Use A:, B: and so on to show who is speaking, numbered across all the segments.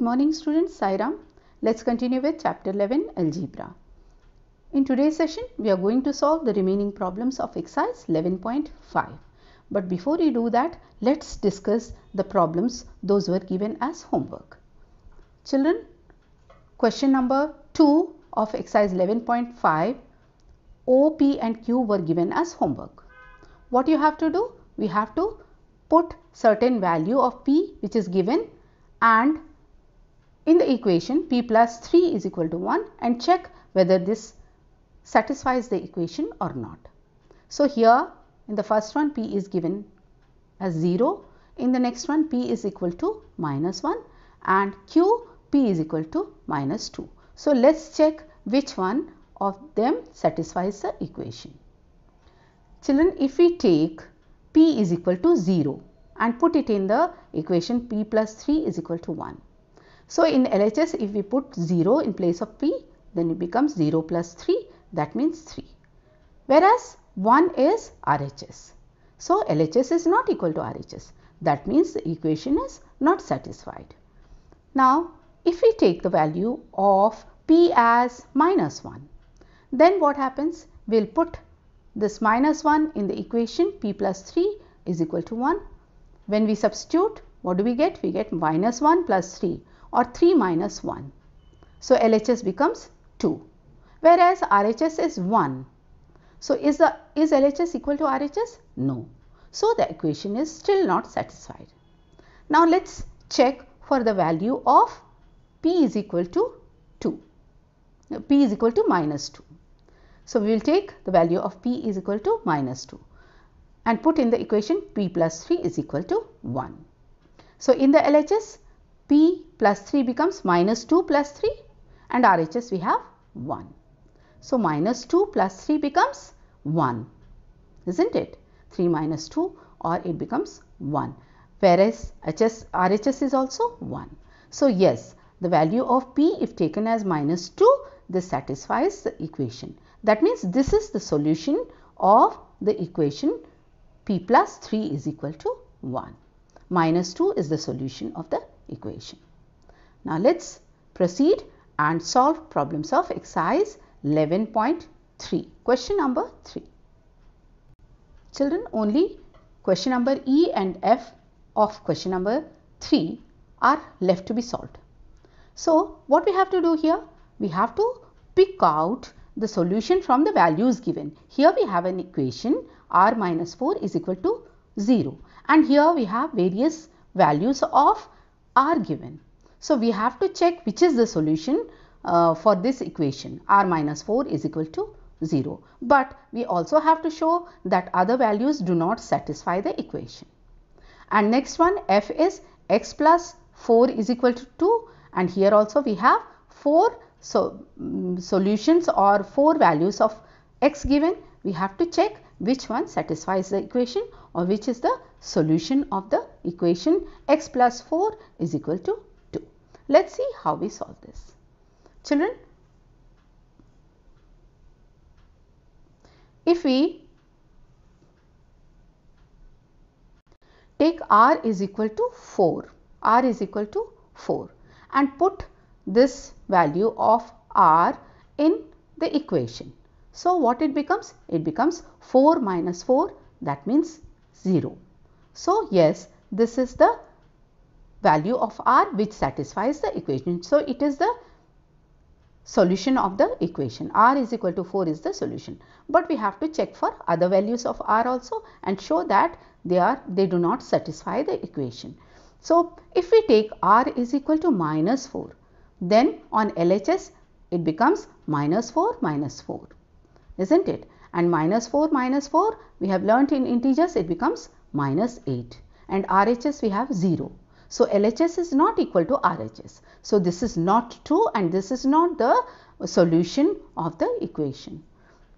A: Good morning students, Sairam. Let's continue with chapter 11 Algebra. In today's session, we are going to solve the remaining problems of exercise 11.5. But before we do that, let's discuss the problems those were given as homework. Children, question number 2 of exercise 11.5, O, P and Q were given as homework. What you have to do? We have to put certain value of P which is given and in the equation P plus 3 is equal to 1 and check whether this satisfies the equation or not. So here in the first one P is given as 0, in the next one P is equal to minus 1 and Q P is equal to minus 2. So let's check which one of them satisfies the equation. Children, if we take P is equal to 0 and put it in the equation P plus 3 is equal to 1. So in LHS, if we put 0 in place of P, then it becomes 0 plus 3, that means 3. Whereas 1 is RHS. So LHS is not equal to RHS. That means the equation is not satisfied. Now, if we take the value of P as minus 1, then what happens? We'll put this minus 1 in the equation P plus 3 is equal to 1. When we substitute, what do we get? We get minus 1 plus 3 or 3 minus 1. So LHS becomes 2, whereas RHS is 1. So is LHS equal to RHS? No. So the equation is still not satisfied. Now let's check for the value of P is equal to 2. P is equal to minus 2. So we will take the value of P is equal to minus 2 and put in the equation P plus 3 is equal to 1. So in the LHS, P plus 3 becomes minus 2 plus 3 and RHS we have 1. So minus 2 plus 3 becomes 1, isn't it? 3 minus 2 or it becomes 1, whereas RHS is also 1. So yes, the value of P if taken as minus 2, this satisfies the equation. That means this is the solution of the equation P plus 3 is equal to 1. Minus 2 is the solution of the equation. Now let's proceed and solve problems of exercise 11.3. Question number 3. Children, only question number E and F of question number 3 are left to be solved. So what we have to do here? We have to pick out the solution from the values given. Here we have an equation r minus 4 is equal to 0 and here we have various values of r given. So we have to check which is the solution for this equation r minus 4 is equal to 0. But we also have to show that other values do not satisfy the equation. And next one f is x plus 4 is equal to 2 and here also we have 4 solutions or 4 values of x given. We have to check which one satisfies the equation or which is the solution of the equation x plus 4 is equal to 2. Let's see how we solve this. Children, if we take r is equal to 4, r is equal to 4 and put this value of r in the equation. So what it becomes? It becomes 4 minus 4, that means 0. So yes, this is the value of r which satisfies the equation. So it is the solution of the equation. R is equal to 4 is the solution. But we have to check for other values of r also and show that they do not satisfy the equation. So if we take r is equal to minus 4, then on LHS it becomes minus 4 minus 4, isn't it? And minus 4 we have learnt in integers it becomes minus 8 and RHS we have 0. So LHS is not equal to RHS. So this is not true and this is not the solution of the equation.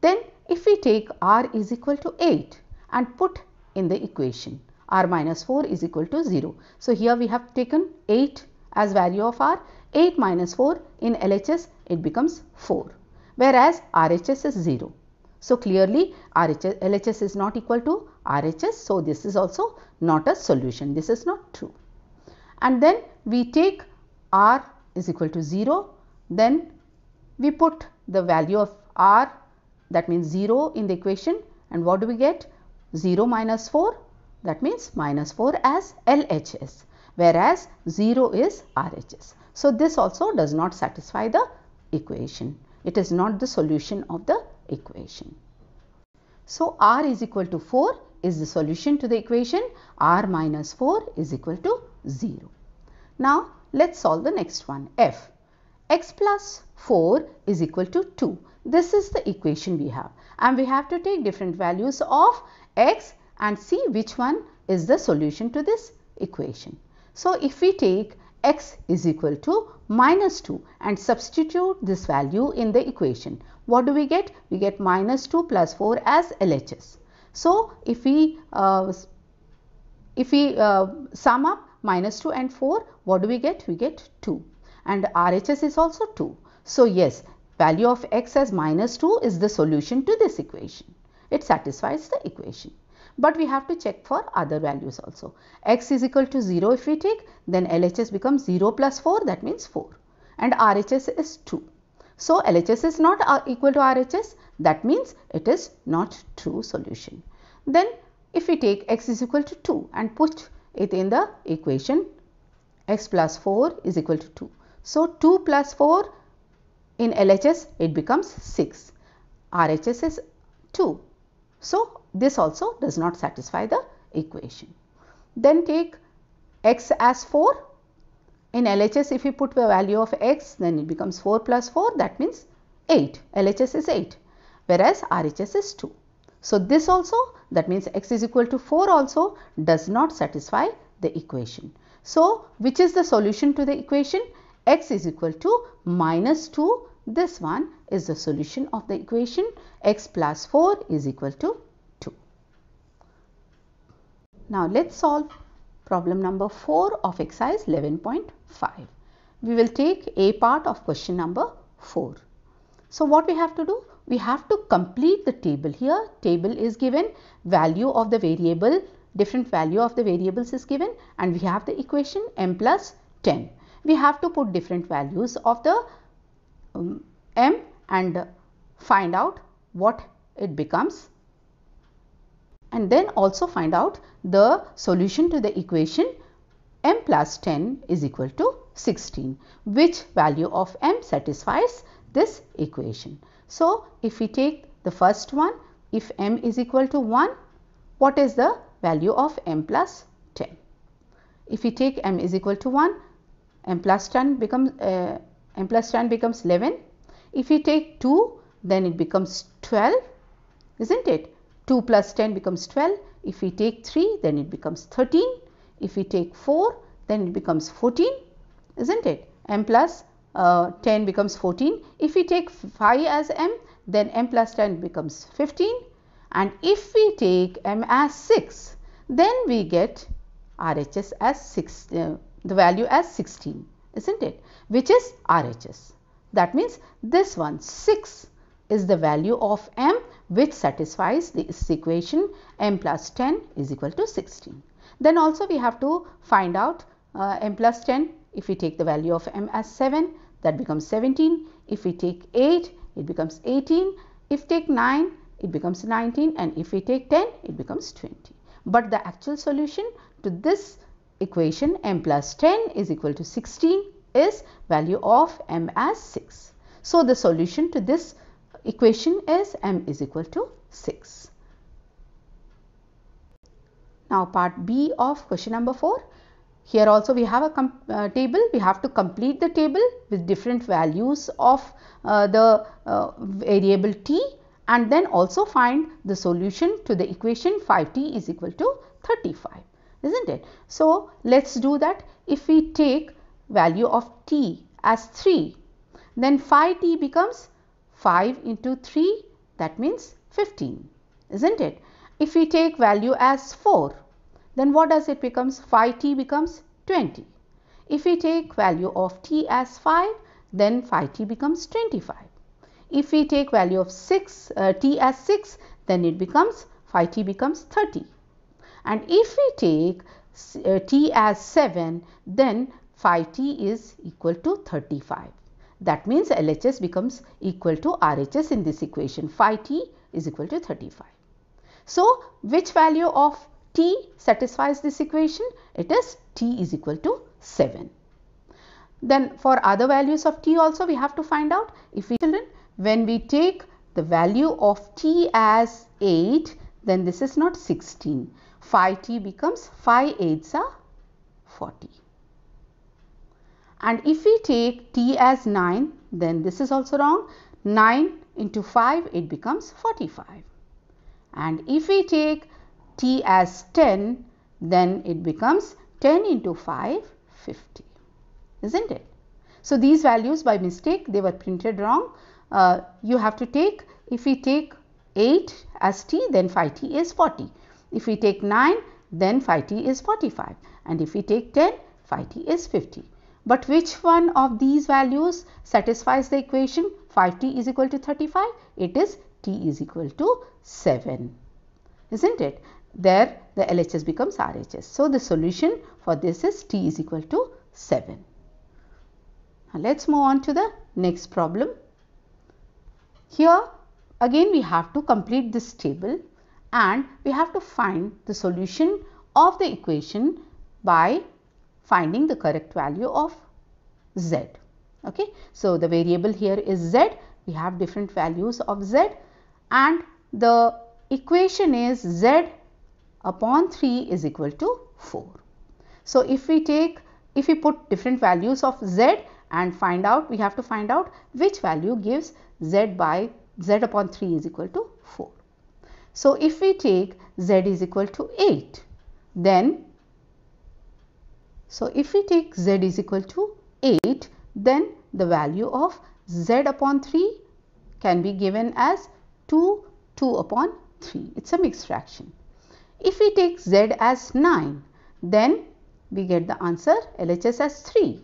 A: Then if we take r is equal to 8 and put in the equation r minus 4 is equal to 0. So here we have taken 8 as value of r. 8 minus 4 in LHS it becomes 4, whereas RHS is 0. So clearly LHS is not equal to RHS. So this is also not a solution. This is not true. And then we take r is equal to 0, then we put the value of r, that means 0, in the equation, and what do we get? 0 minus 4, that means minus 4 as LHS, whereas 0 is RHS. So this also does not satisfy the equation. It is not the solution of the equation. So r is equal to 4 is the solution to the equation. R minus 4 is equal to 0. Now let's solve the next one. F. X plus 4 is equal to 2. This is the equation we have, and we have to take different values of x and see which one is the solution to this equation. So if we take x is equal to minus 2 and substitute this value in the equation, what do we get? We get minus 2 plus 4 as LHS. So if we sum up minus 2 and 4, what do we get? We get 2, and RHS is also 2. So yes, value of x as minus 2 is the solution to this equation. It satisfies the equation. But we have to check for other values also. X is equal to 0 if we take, then LHS becomes 0 plus 4, that means 4, and RHS is 2. So LHS is not equal to RHS, that means it is not true solution. Then if we take x is equal to 2 and put it in the equation, x plus 4 is equal to 2. So 2 plus 4 in LHS, it becomes 6. RHS is 2. So this also does not satisfy the equation. Then take x as 4. In LHS, if you put the value of x, then it becomes 4 plus 4, that means 8. LHS is 8, whereas RHS is 2. So this also, that means x is equal to 4 also does not satisfy the equation. So which is the solution to the equation? X is equal to minus 2. This one is the solution of the equation. X plus 4 is equal to 2. Now let's solve problem number 4 of exercise 11.5. We will take a part of question number 4. So what we have to do? We have to complete the table here. Table is given, value of the variable, different value of the variables is given, and we have the equation m plus 10. We have to put different values of the m and find out what it becomes, and then also find out the solution to the equation m plus 10 is equal to 16. Which value of m satisfies this equation? So if we take the first one, if m is equal to 1, what is the value of m plus 10? If we take m is equal to 1, m plus 10 becomes 11. If we take 2, then it becomes 12, isn't it? 2 plus 10 becomes 12. If we take 3, then it becomes 13. If we take 4, then it becomes 14, isn't it? M plus 10 becomes 14. If we take 5 as m, then m plus 10 becomes 15. And if we take m as 6, then we get RHS as 6, the value as 16, isn't it? Which is RHS. That means this one, 6, is the value of m which satisfies this equation m plus 10 is equal to 16. Then also we have to find out m plus 10. If we take the value of m as 7, that becomes 17. If we take 8, it becomes 18. If we take 9, it becomes 19, and if we take 10, it becomes 20. But the actual solution to this equation m plus 10 is equal to 16 is value of m as 6. So the solution to this equation is m is equal to 6. Now part B of question number 4. Here also we have a table. We have to complete the table with different values of the variable t, and then also find the solution to the equation 5t is equal to 35, isn't it? So let's do that. If we take value of t as 3, then 5t becomes 5 into 3, that means 15, isn't it? If we take value as 4, then what does it becomes? 5t becomes 20. If we take value of t as 5, then 5t becomes 25. If we take value of t as 6, then it becomes 5t becomes 30. And if we take t as 7, then phi t is equal to 35. That means LHS becomes equal to RHS in this equation. Phi t is equal to 35. So, which value of t satisfies this equation? It is t is equal to 7. Then for other values of t also we have to find out. If we children, when we take the value of t as 8, then this is not 16. Phi t becomes phi 8s are 40. And if we take t as 9, then this is also wrong. 9 into 5, it becomes 45. And if we take t as 10, then it becomes 10 into 5, 50. Isn't it? So these values by mistake they were printed wrong. You have to take, if we take 8 as t, then phi t is 40. If we take 9, then phi t is 45. And if we take 10, phi t is 50. But which one of these values satisfies the equation phi t is equal to 35? It is t is equal to 7. Isn't it? There the LHS becomes RHS. So the solution for this is t is equal to 7. Now let's move on to the next problem. Here again we have to complete this table and we have to find the solution of the equation by finding the correct value of z. Okay, so the variable here is z. We have different values of z and the equation is z upon 3 is equal to 4. So if we put different values of z and find out, we have to find out which value gives z upon 3 is equal to 4. So if we take z is equal to 8, then the value of z upon 3 can be given as 2 upon 3. It's a mixed fraction. If we take z as 9, then we get the answer LHS as 3.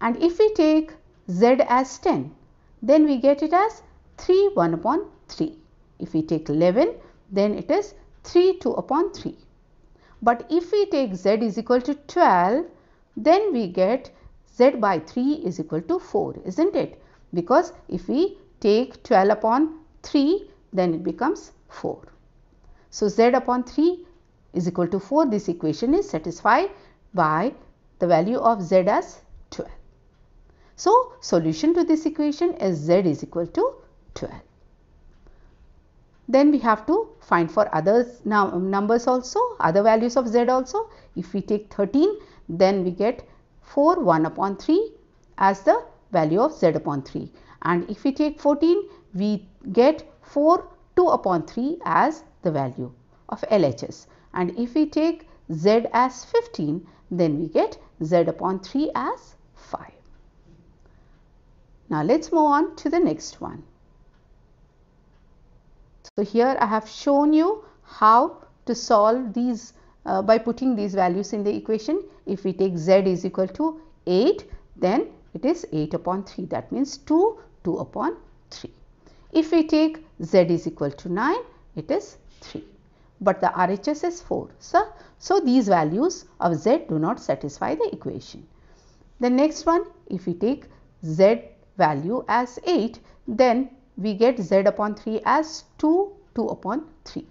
A: And if we take z as 10, then we get it as 3 1 upon 3. If we take 11, then it is 3 2 upon 3. But if we take z is equal to 12, then we get z by 3 is equal to 4, isn't it? Because if we take 12 upon 3, then it becomes 4. So z upon 3 is equal to 4. This equation is satisfied by the value of z as 12. So solution to this equation is z is equal to 12. Then we have to find for other numbers also, other values of z also. If we take 13, then we get 4 1 upon 3 as the value of z upon 3. And if we take 14, we get 4 2 upon 3 as the value of LHS. And if we take z as 15, then we get z upon 3 as 5. Now let's move on to the next one. So here I have shown you how to solve these by putting these values in the equation. If we take z is equal to 8, then it is 8 upon 3. That means 2 upon 3. If we take z is equal to 9, it is 3. But the RHS is 4. So these values of z do not satisfy the equation. The next one, if we take z value as 8, then we get z upon 3 as 2 upon 3.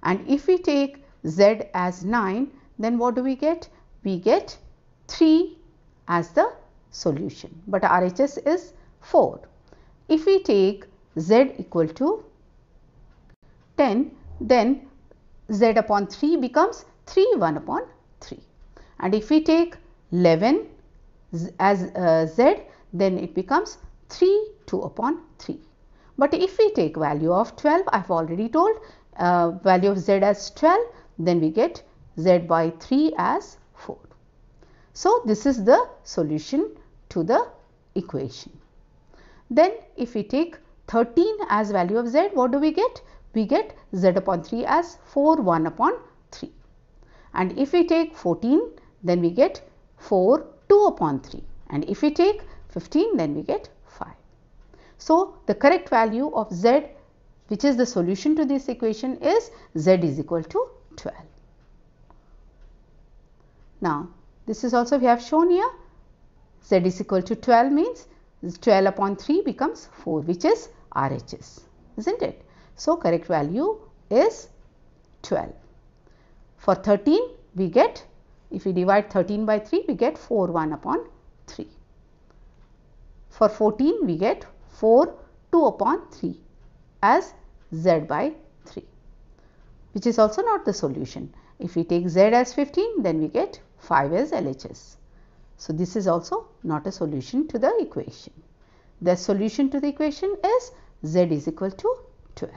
A: And if we take z as 9, then what do we get? We get 3 as the solution, but RHS is 4. If we take z equal to 10, then z upon 3 becomes 3 1 upon 3. And if we take 11 as z, then it becomes 3 2 upon 3. But if we take value of 12, I have already told, value of z as 12, then we get z by 3 as 4. So this is the solution to the equation. Then if we take 13 as value of z, what do we get? We get z upon 3 as 4 1 upon 3. And if we take 14, then we get 4 2 upon 3. And if we take 15, then we get 5. So the correct value of z, which is the solution to this equation, is z is equal to 12. Now This is also we have shown here. Z is equal to 12 means 12 upon 3 becomes 4, which is RHS, isn't it? So correct value is 12. For 13 we get, if we divide 13 by 3, we get 4 1 upon 3. For 14 we get 4 2 upon 3 as Z by 3, which is also not the solution. If we take Z as 15, then we get 5 as LHS. So this is also not a solution to the equation. The solution to the equation is Z is equal to 12.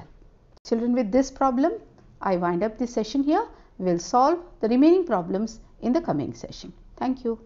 A: Children, with this problem, I wind up this session here. We will solve the remaining problems in the coming session. Thank you.